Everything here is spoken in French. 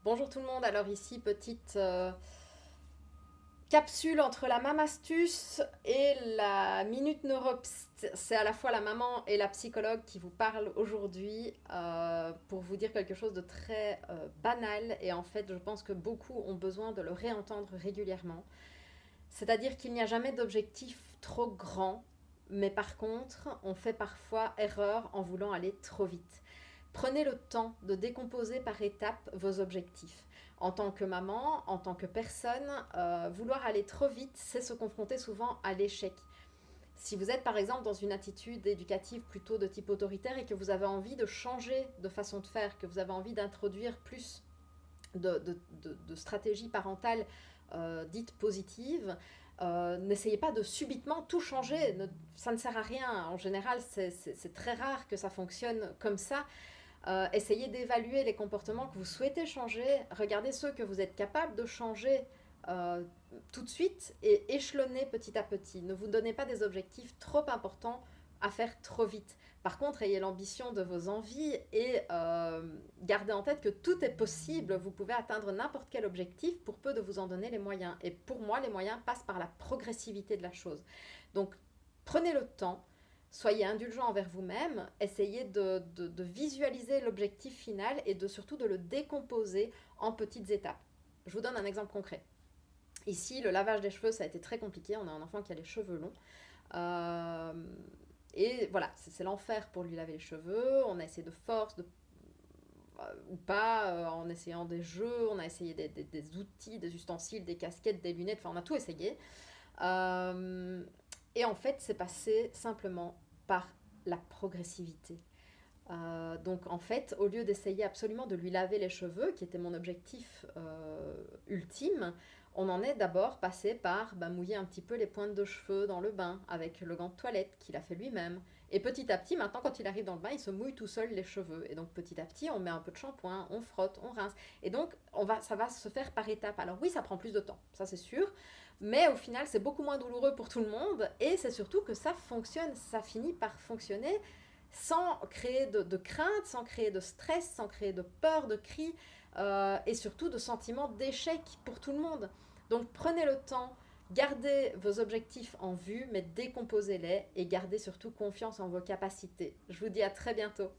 Bonjour tout le monde, alors ici petite capsule entre la mam astuce et la minute neuropst. C'est à la fois la maman et la psychologue qui vous parlent aujourd'hui pour vous dire quelque chose de très banal et en fait je pense que beaucoup ont besoin de le réentendre régulièrement. C'est-à-dire qu'il n'y a jamais d'objectif trop grand, mais par contre on fait parfois erreur en voulant aller trop vite. Prenez le temps de décomposer par étapes vos objectifs. En tant que maman, en tant que personne, vouloir aller trop vite, c'est se confronter souvent à l'échec. Si vous êtes par exemple dans une attitude éducative plutôt de type autoritaire et que vous avez envie de changer de façon de faire, que vous avez envie d'introduire plus de stratégies parentales dites positives, n'essayez pas de subitement tout changer. Ça ne sert à rien. En général, c'est très rare que ça fonctionne comme ça. Essayez d'évaluer les comportements que vous souhaitez changer, regardez ceux que vous êtes capable de changer euh, tout de suite et échelonnez petit à petit. Ne vous donnez pas des objectifs trop importants à faire trop vite. Par contre, ayez l'ambition de vos envies et gardez en tête que tout est possible. Vous pouvez atteindre n'importe quel objectif pour peu de vous en donner les moyens. Et pour moi, les moyens passent par la progressivité de la chose. Donc, prenez le temps. Soyez indulgent envers vous-même, essayez de visualiser l'objectif final et surtout de le décomposer en petites étapes. Je vous donne un exemple concret. Ici, le lavage des cheveux, ça a été très compliqué. On a un enfant qui a les cheveux longs. Euh, et voilà, c'est l'enfer pour lui laver les cheveux. On a essayé de force, ou pas, en essayant des jeux. On a essayé des outils, des ustensiles, des casquettes, des lunettes. Enfin, on a tout essayé. Euh, et en fait, c'est passé simplement par la progressivité. Donc en fait, au lieu d'essayer absolument de lui laver les cheveux, qui était mon objectif ultime, on en est d'abord passé par mouiller un petit peu les pointes de cheveux dans le bain avec le gant de toilette qu'il a fait lui-même. Et petit à petit, maintenant quand il arrive dans le bain, il se mouille tout seul les cheveux. Et donc petit à petit, on met un peu de shampoing, on frotte, on rince. Et donc ça va se faire par étapes. Alors oui, ça prend plus de temps, ça c'est sûr. Mais au final, c'est beaucoup moins douloureux pour tout le monde. Et c'est surtout que ça fonctionne, ça finit par fonctionner sans créer de crainte, sans créer de stress, sans créer de peur, de cris et surtout de sentiment d'échec pour tout le monde. Donc prenez le temps, gardez vos objectifs en vue, mais décomposez-les et gardez surtout confiance en vos capacités. Je vous dis à très bientôt.